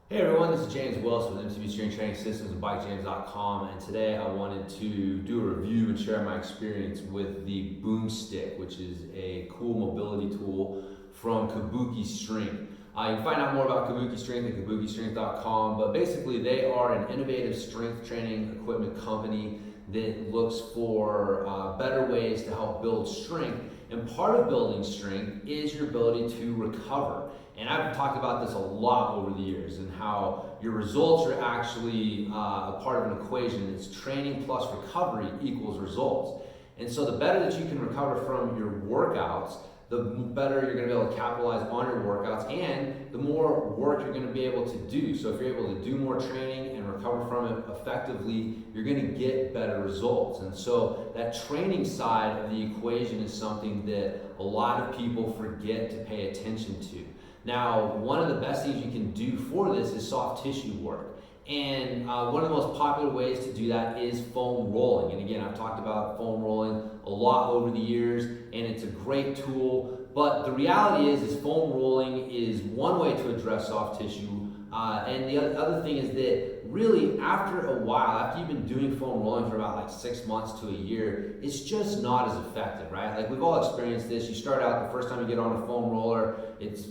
Hey everyone, this is James Wilson with MTB Strength Training Systems and BikeJames.com, and today I wanted to do a review and share my experience with the Boomstick, which is a cool mobility tool from Kabuki Strength. You can find out more about Kabuki Strength at kabukistrength.com, but basically they are an innovative strength training equipment company that looks for better ways to help build strength. And part of building strength is your ability to recover. And I've talked about this a lot over the years and how your results are actually a part of an equation. It's training plus recovery equals results. And so the better that you can recover from your workouts, the better you're going to be able to capitalize on your workouts, and the more work you're going to be able to do. So if you're able to do more training and recover from it effectively, you're going to get better results. And so that training side of the equation is something that a lot of people forget to pay attention to. Now, one of the best things you can do for this is soft tissue work. And one of the most popular ways to do that is foam rolling. And again, I've talked about foam rolling a lot over the years, and it's a great tool. But the reality is foam rolling is one way to address soft tissue. And the other thing is that really after a while, after you've been doing foam rolling for about like 6 months to a year, it's just not as effective, right? Like we've all experienced this. You start out the first time you get on a foam roller, it's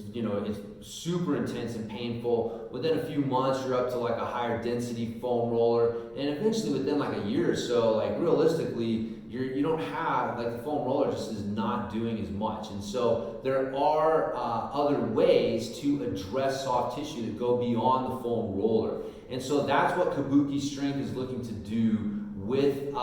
super intense and painful. Within a few months, you're up to like a higher density foam roller, and eventually within like a year or so, like realistically, you don't have, like the foam roller just is not doing as much. And so there are other ways to address soft tissue that go beyond the foam roller. And so that's what Kabuki Strength is looking to do with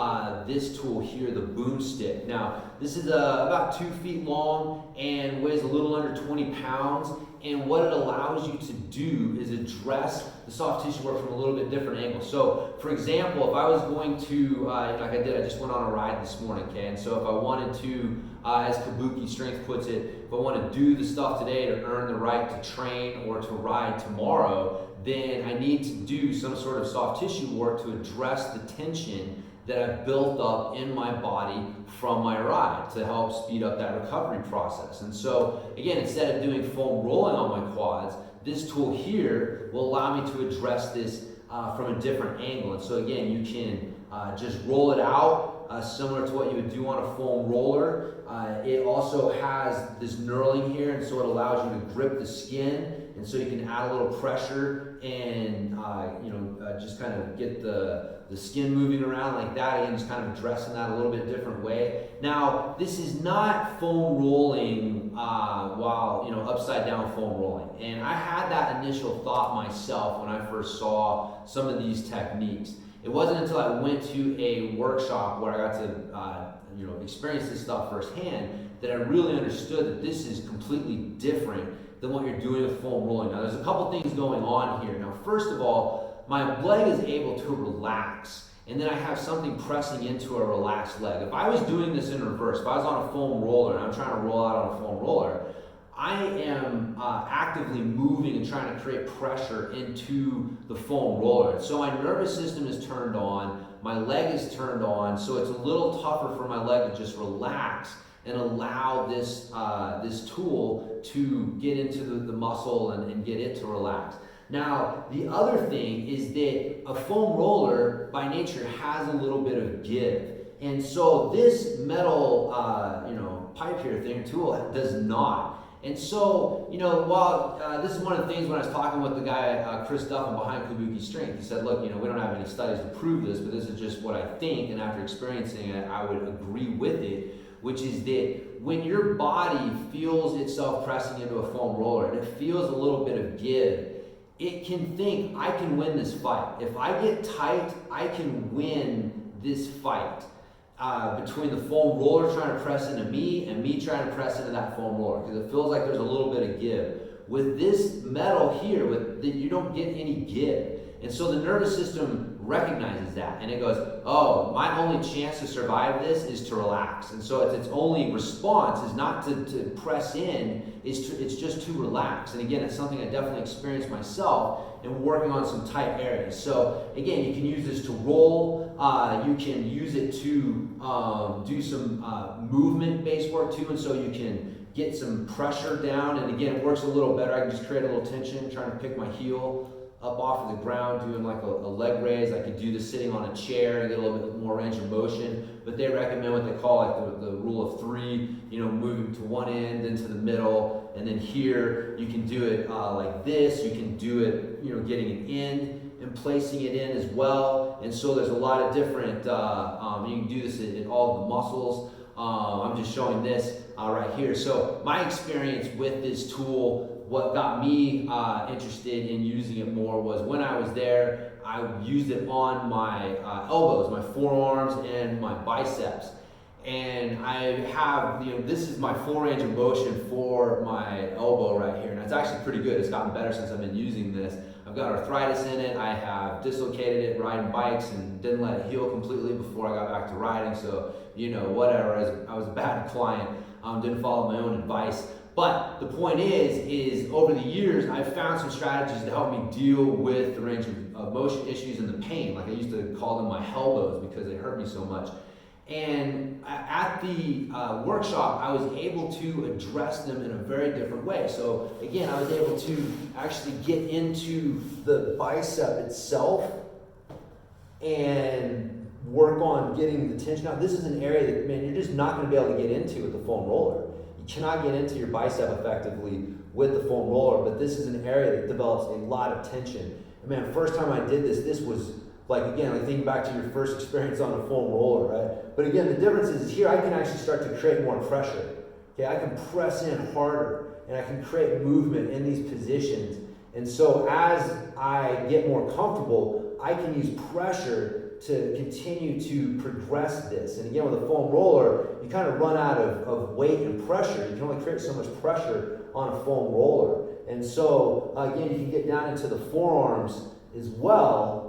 this tool here, the Boomstick. Now, this is about 2 feet long and weighs a little under 20 pounds. And what it allows you to do is address the soft tissue work from a little bit different angle. So, for example, if I was going to, like I did, I just went on a ride this morning, okay? And so if I wanted to, as Kabuki Strength puts it, if I want to do the stuff today to earn the right to train or to ride tomorrow, then I need to do some sort of soft tissue work to address the tension that I've built up in my body from my ride to help speed up that recovery process. And so, again, instead of doing foam rolling on my quads, this tool here will allow me to address this from a different angle. And so, again, you can just roll it out similar to what you would do on a foam roller. It also has this knurling here, and so it allows you to grip the skin. And so you can add a little pressure and just kind of get the skin moving around like that. Again, just kind of addressing that a little bit different way. Now, this is not foam rolling while upside down foam rolling. And I had that initial thought myself when I first saw some of these techniques. It wasn't until I went to a workshop where I got to experience this stuff firsthand that I really understood that this is completely different than what you're doing with foam rolling. Now, there's a couple things going on here. Now, first of all, my leg is able to relax, and then I have something pressing into a relaxed leg. If I was doing this in reverse, if I was on a foam roller and I'm trying to roll out on a foam roller, I am actively moving and trying to create pressure into the foam roller. So my nervous system is turned on, my leg is turned on, so it's a little tougher for my leg to just relax and allow this tool to get into the muscle and get it to relax. Now, the other thing is that a foam roller by nature has a little bit of give. And so this metal pipe here thing, tool, does not. And so, while this is one of the things when I was talking with the guy, Chris Duffin behind Kabuki Strength, he said, look, we don't have any studies to prove this, but this is just what I think, and after experiencing it, I would agree with it, which is that when your body feels itself pressing into a foam roller and it feels a little bit of give, it can think, I can win this fight. If I get tight, I can win this fight. Between the foam roller trying to press into me and me trying to press into that foam roller, because it feels like there's a little bit of give. With this metal here, you don't get any give. And so the nervous system recognizes that, and it goes, oh, my only chance to survive this is to relax. And so its only response is not to press in, it's just to relax. And again, it's something I definitely experienced myself in working on some tight areas. So again, you can use this to roll, you can use it to do some movement-based work too, and so you can get some pressure down, and again, it works a little better. I can just create a little tension, trying to pick my heel up off of the ground doing like a leg raise. I could do this sitting on a chair and get a little bit more range of motion, but they recommend what they call like the rule of three, moving to one end, then to the middle, and then here you can do it like this. You can do it, getting it in and placing it in as well. And so there's a lot of different, you can do this in all of the muscles. I'm just showing this right here. So my experience with this tool, what got me interested in using it more was when I was there, I used it on my elbows, my forearms, and my biceps. And I have, this is my full range of motion for my elbow right here. And it's actually pretty good. It's gotten better since I've been using this. I've got arthritis in it. I have dislocated it riding bikes and didn't let it heal completely before I got back to riding. So, whatever. I was a bad client. Didn't follow my own advice. But the point is over the years, I've found some strategies to help me deal with the range of motion issues and the pain. Like I used to call them my elbows because they hurt me so much. And at the workshop, I was able to address them in a very different way. So again, I was able to actually get into the bicep itself and work on getting the tension out. This is an area that, man, you're just not going to be able to get into with the foam roller. You cannot get into your bicep effectively with the foam roller, but this is an area that develops a lot of tension. And man, first time I did this was like thinking back to your first experience on a foam roller, right? But again, the difference is here I can actually start to create more pressure. Okay, I can press in harder and I can create movement in these positions. And so as I get more comfortable, I can use pressure to continue to progress this. And again, with a foam roller, you kind of run out of weight and pressure. You can only create so much pressure on a foam roller. And so again, you can get down into the forearms as well.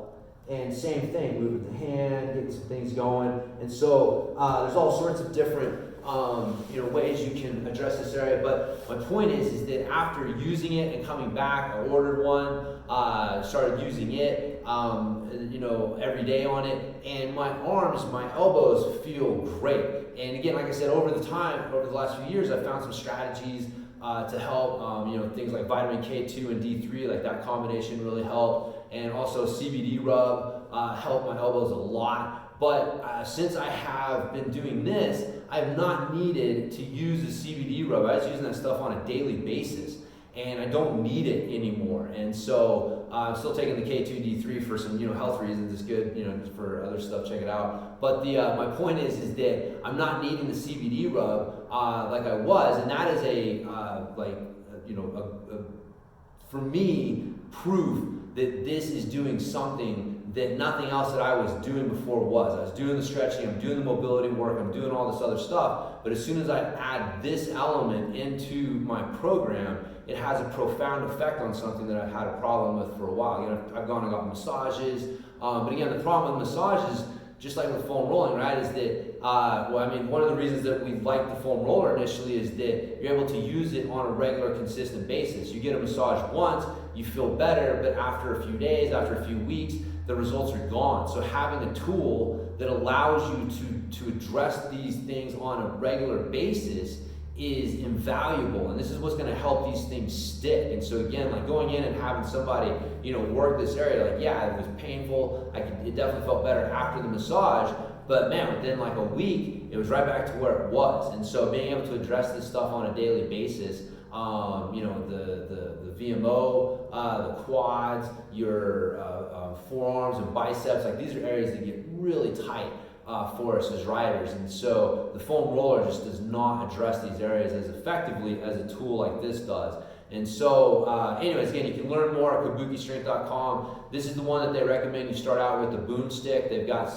And same thing, moving the hand, getting some things going. And so there's all sorts of different ways you can address this area. But my point is that after using it and coming back, I ordered one, started using it, every day on it, and my arms, my elbows feel great. And again, like I said, over the last few years, I've found some strategies to help, things like vitamin K2 and D3, like that combination really helped. And also CBD rub helped my elbows a lot. But since I have been doing this, I have not needed to use the CBD rub. I was using that stuff on a daily basis, and I don't need it anymore. And so I'm still taking the K2 D3 for some health reasons. It's good for other stuff. Check it out. But my point is that I'm not needing the CBD rub like I was, and that is for me proof that this is doing something that nothing else that I was doing before was. I was doing the stretching, I'm doing the mobility work, I'm doing all this other stuff, but as soon as I add this element into my program, it has a profound effect on something that I've had a problem with for a while. I've gone and got massages, but again, the problem with massages, just like with foam rolling, right, is that, one of the reasons that we like the foam roller initially is that you're able to use it on a regular, consistent basis. You get a massage once, you feel better, but after a few days, after a few weeks, the results are gone. So having a tool that allows you to address these things on a regular basis is invaluable, and this is what's going to help these things stick. And so again, like going in and having somebody work this area, like it was painful, it definitely felt better after the massage, but man, within like a week it was right back to where it was. And so being able to address this stuff on a daily basis, the VMO, the quads, your forearms and biceps, like these are areas that get really tight for us as riders. And so the foam roller just does not address these areas as effectively as a tool like this does. And so anyways, again, you can learn more at kabukistrength.com. This is the one that they recommend you start out with, the Boomstick. They've got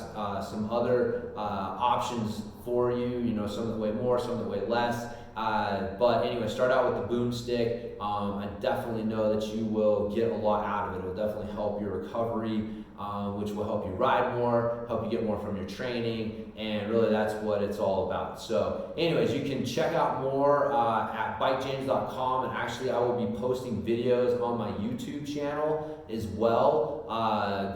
some other options for you, some that weigh more, some that weigh less. But anyway, start out with the Boomstick. I definitely know that you will get a lot out of it. It will definitely help your recovery, which will help you ride more, help you get more from your training, and really that's what it's all about. So anyways, you can check out more at bikejames.com, and actually I will be posting videos on my YouTube channel as well,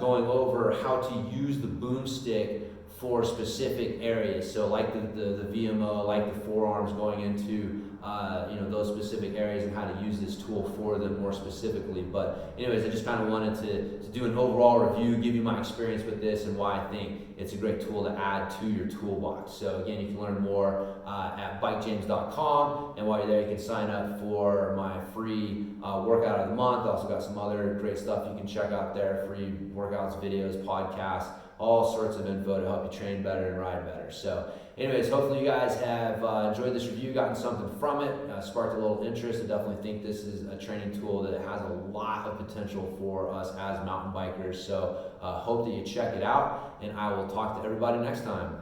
going over how to use the Boomstick for specific areas. So like the VMO, like the forearms, going into those specific areas and how to use this tool for them more specifically. But anyways, I just kind of wanted to do an overall review, give you my experience with this and why I think it's a great tool to add to your toolbox. So again, you can learn more at bikejames.com, and while you're there, you can sign up for my free workout of the month. I also got some other great stuff you can check out there, free workouts, videos, podcasts, all sorts of info to help you train better and ride better. So anyways, hopefully you guys have enjoyed this review, gotten something from it, sparked a little interest. I definitely think this is a training tool that has a lot of potential for us as mountain bikers. So hope that you check it out, and I will talk to everybody next time.